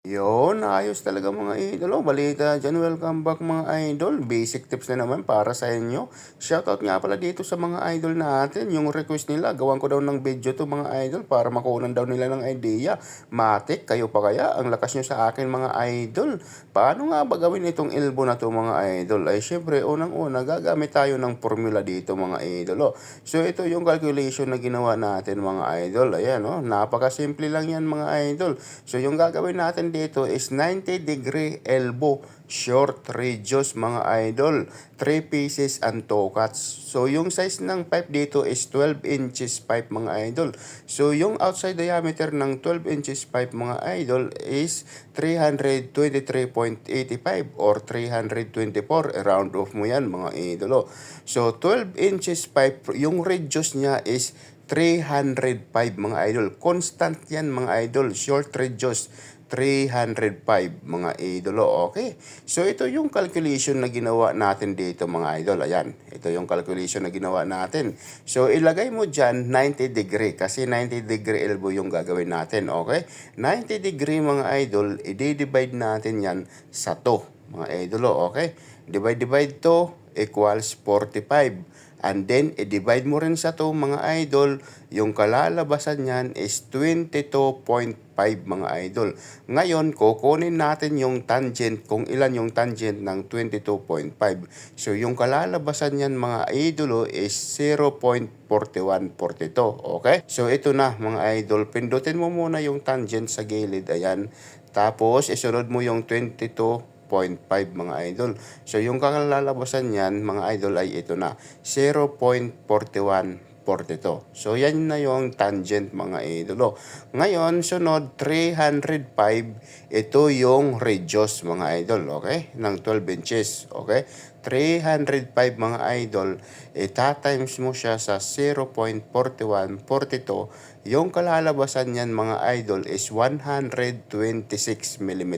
Yun, ayos talaga mga idol. Balita dyan, welcome back mga idol. Basic tips na naman para sa inyo. Shoutout nga pala dito sa mga idol natin. Yung request nila, gawan ko daw ng video to mga idol para makunan daw nila ng idea. Matik, kayo pa kaya? Ang lakas nyo sa akin mga idol. Paano nga ba gawin itong elbow na to mga idol? Ay syempre, unang-una, gagamit tayo ng formula dito mga idol. So ito yung calculation na ginawa natin mga idol. Ayan, napakasimple lang yan mga idol. So yung gagawin natin dito is 90-degree elbow short radius mga idol. 3 pieces and 2 cuts. So yung size ng pipe dito is 12 inches pipe mga idol. So yung outside diameter ng 12 inches pipe mga idol is 323.85 or 324. Round off mo yan mga idol. So 12 inches pipe, yung radius niya is 305 mga idol. Constant yan mga idol. Short radius 305 mga idolo. Okay. So ito yung calculation na ginawa natin dito mga idol. Ayan. Ito yung calculation na ginawa natin. So ilagay mo dyan 90 degree kasi 90 degree elbow yung gagawin natin. Okay. 90 degree mga idol, i-divide natin yan sa 2 mga idolo. Okay. Divide to equals 45. And then, i-divide mo rin sa 2 mga idol, yung kalalabasan niyan is 22.5 mga idol. Ngayon, kukunin natin yung tangent, kung ilan yung tangent ng 22.5. So, yung kalalabasan niyan mga idol is 0.4142. Okay? So, ito na mga idol. Pindutin mo muna yung tangent sa gilid. Ayan. Tapos, isunod mo yung 22.5 mga idol. So, yung kalalabasan niyan, mga idol, ay ito na. 0.4142. So, yan na yung tangent mga idol. Ngayon, sunod, 305. Ito yung radius mga idol. Okay? Ng 12 inches. Okay? 305 mga idol, itatimes mo siya sa 0.4142. Yung kalalabasan niyan mga idol is 126 mm.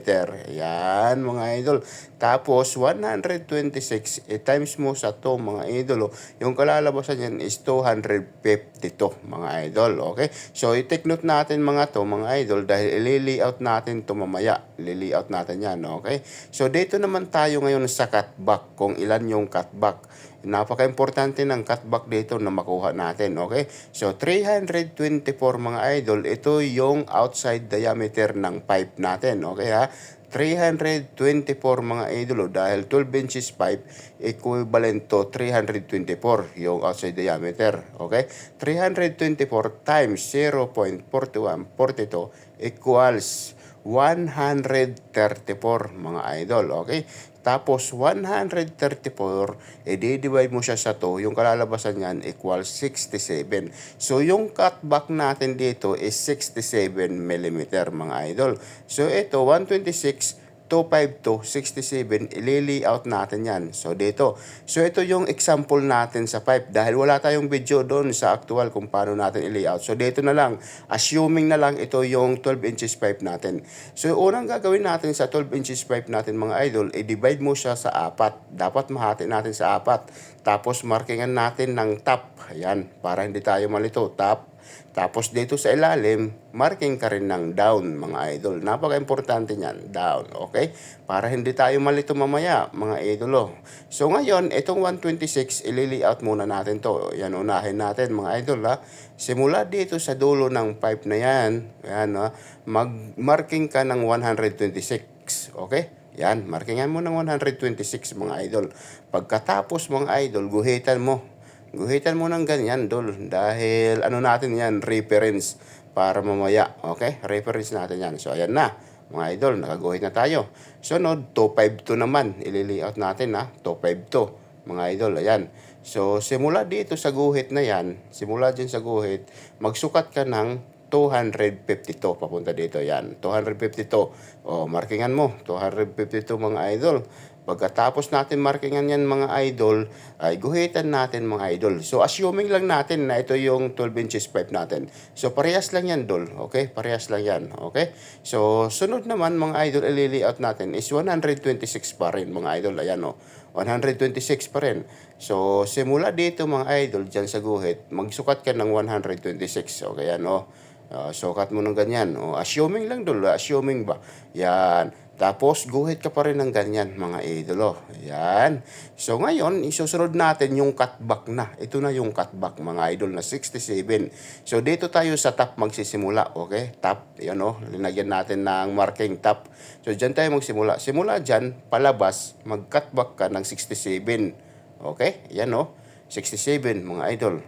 Yan mga idol. Tapos 126 times mo sa to mga idol. Yung kalalabasan niyan is 252 mga idol. Okay? So i-take note natin mga to mga idol dahil i-layout natin to mamaya. I-layout natin yan. Okay? So dito naman tayo ngayon sa cutback kung ilan yung cutback. Napaka-importante ng cutback dito na makuha natin, okay? So, 324 mga idol, ito yung outside diameter ng pipe natin, okay ha? 324 mga idol dahil 12 inches pipe equivalent to 324 yung outside diameter, okay? 324 times 0.4142 equals 134 mga idol, okay? Tapos 134, i-divide mo siya sa 2, yung kalalabasan niyan equals 67. So yung cutback natin dito is 67 mm mga idol. So ito 126 252, 67, i-layout natin yan. So, dito. So, ito yung example natin sa pipe. Dahil wala tayong video doon sa actual kung paano natin i-layout. So, dito na lang. Assuming na lang ito yung 12 inches pipe natin. So, unang gagawin natin sa 12 inches pipe natin mga idol, i-divide mo siya sa 4. Dapat mahati natin sa 4. Tapos, markingan natin ng top. Ayan, para hindi tayo malito. Top. Tapos dito sa ilalim, marking ka rin ng down mga idol. Napaka-importante niyan, down, okay? Para hindi tayo malito mamaya mga idolo. So ngayon, itong 126, i-layout muna natin to. Yan, unahin natin mga idol ha. Simula dito sa dulo ng pipe na yan, yan ha, mag-marking ka ng 126, okay? Yan, markingan mo ng 126 mga idol. Pagkatapos mga idol, guhitan mo. Guhitan mo ng ganyan, dol. Dahil ano natin yan, reference para mamaya. Okay? Reference natin yan. So, ayan na. Mga idol, nakaguhit na tayo. Sunod, 252 naman. I-layout natin ha. 252. Mga idol, ayan. So, simula dito sa guhit na yan, simula dyan sa guhit, magsukat ka ng 252 papunta dito yan. 252. O, markingan mo. 252 mga idol. Pagkatapos natin markingan yan mga idol, ay guhitan natin mga idol. So assuming lang natin na ito yung 12 inches pipe natin. So parehas lang yan dol, okay? Parehas lang yan, okay? So sunod naman mga idol, i-layout natin is 126 pa rin mga idol. Ayan o, 126 pa rin. So simula dito mga idol, dyan sa guhit, magsukat ka ng 126. Okay, yan o. Sukat mo ng ganyan. Assuming lang dol, assuming ba? Yan. Tapos, guhit ka pa rin ng ganyan, mga idolo. Yan. So, ngayon, isusunod natin yung cutback na. Ito na yung cutback, mga idol, na 67. So, dito tayo sa top magsisimula, okay? Top, yan o. Linagyan natin ng marking top. So, dyan tayo magsimula. Simula dyan, palabas, mag-cutback ka ng 67. Okay? Yan o. 67, mga idol.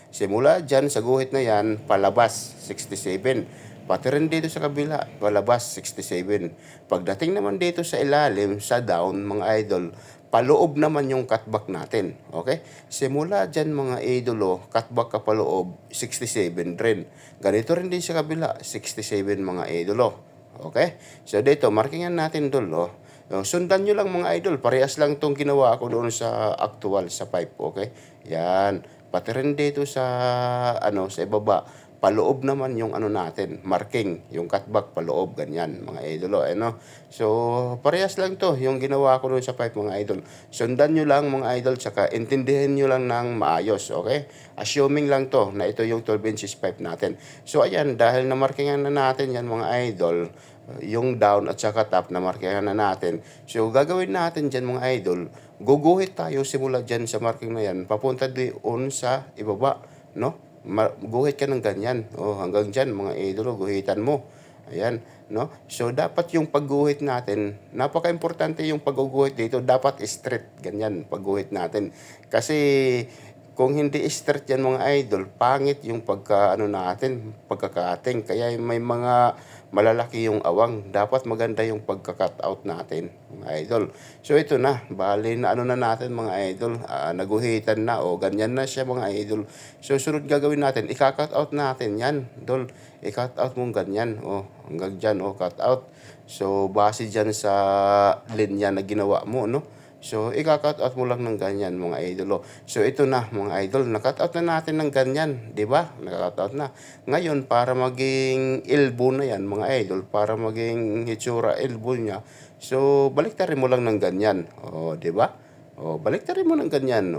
Simula dyan sa guhit na yan, palabas, 67. Pati rin dito sa kabila, palabas, 67. Pagdating naman dito sa ilalim, sa down, mga idol, paloob naman yung cutback natin. Okay? Simula dyan, mga idolo, cutback ka paloob, 67 rin. Ganito rin din sa kabila, 67 mga idolo. Okay? So dito, markingan natin dolo. Sundan nyo lang mga idol, parehas lang itong ginawa ko doon sa actual, sa pipe. Okay? Yan. Pati rin dito sa, sa ibaba, paloob naman yung natin, marking, yung cutback paloob, ganyan, mga idolo, So, parehas lang to, yung ginawa ko doon sa pipe, mga idol. Sundan nyo lang, mga idol, tsaka intindihin nyo lang ng maayos, okay? Assuming lang to, na ito yung 12 inches pipe natin. So, ayan, dahil na-markingan na natin yan, mga idol, yung down at saka top na markingan na natin. So, gagawin natin dyan, mga idol, guguhit tayo simula dyan sa marking na yan, papunta doon sa ibaba, no? Guhit ka ng ganyan. Hanggang dyan, mga idolo, guhitan mo. Ayan, no? So, dapat yung pagguhit natin, napaka-importante yung pagguhit dito, dapat straight, ganyan, pagguhit natin. Kasi, kung hindi straight yan mga idol, pangit yung natin, pagkakating. Kaya may mga malalaki yung awang. Dapat maganda yung pagka-cut out natin, mga idol. So ito na, bali na na natin mga idol, naguhitan na ganyan na siya mga idol. So sunod gagawin natin, ika-cut out natin yan, dol. I-cut out mong ganyan, hanggang dyan, cut out. So base dyan sa linya na ginawa mo, no? So, ika-cut out mo lang ng ganyan, mga idolo. So, ito na, mga idol. Na-cut out na natin ng ganyan. Di ba? Na-cut out na. Ngayon, para maging elbow na yan, mga idol, para maging hitsura elbow niya, so, baliktarin mo lang ng ganyan. Di ba? Baliktarin mo ng ganyan.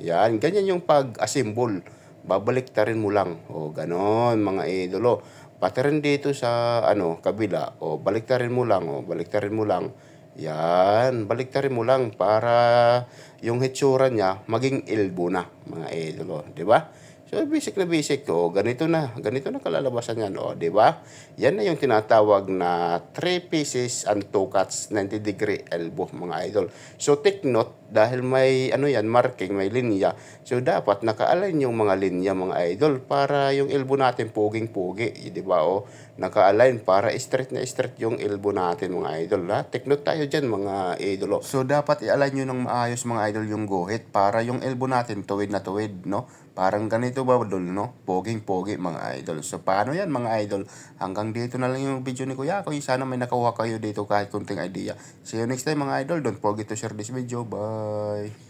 Yan. Ganyan yung pag-assemble. Babaliktarin mo lang. Ganon, mga idolo. Pati rin dito sa, kabila. Baliktarin mo lang. Baliktarin mo lang. Yan, baliktarin mo lang para yung hitsura niya maging elbow na, mga idolo, 'di ba? So basic na basic ganito na kalalabasan yan, 'di ba? Yan na yung tinatawag na 3 pieces and 2 cuts 90-degree elbow, mga idol. So take note, dahil may marking, may linya. So dapat naka-align yung mga linya, mga idol, para yung elbow natin puging-pugi, 'di ba? Naka-align para straight na straight yung elbow natin, mga idol, ha? Take note tayo diyan, mga idolo. So dapat i-align niyo ng maayos, mga idol, yung guhit para yung elbow natin tuwid na tuwid, no? Parang ganito ba, dol, no? Poging-pogi, mga idol. So paano yan, mga idol? Hanggang dito na lang yung video ni Kuya Koy. Sana may nakuha kayo dito kahit kunting idea. See you next time, mga idol. Don't forget to share this video. Bye!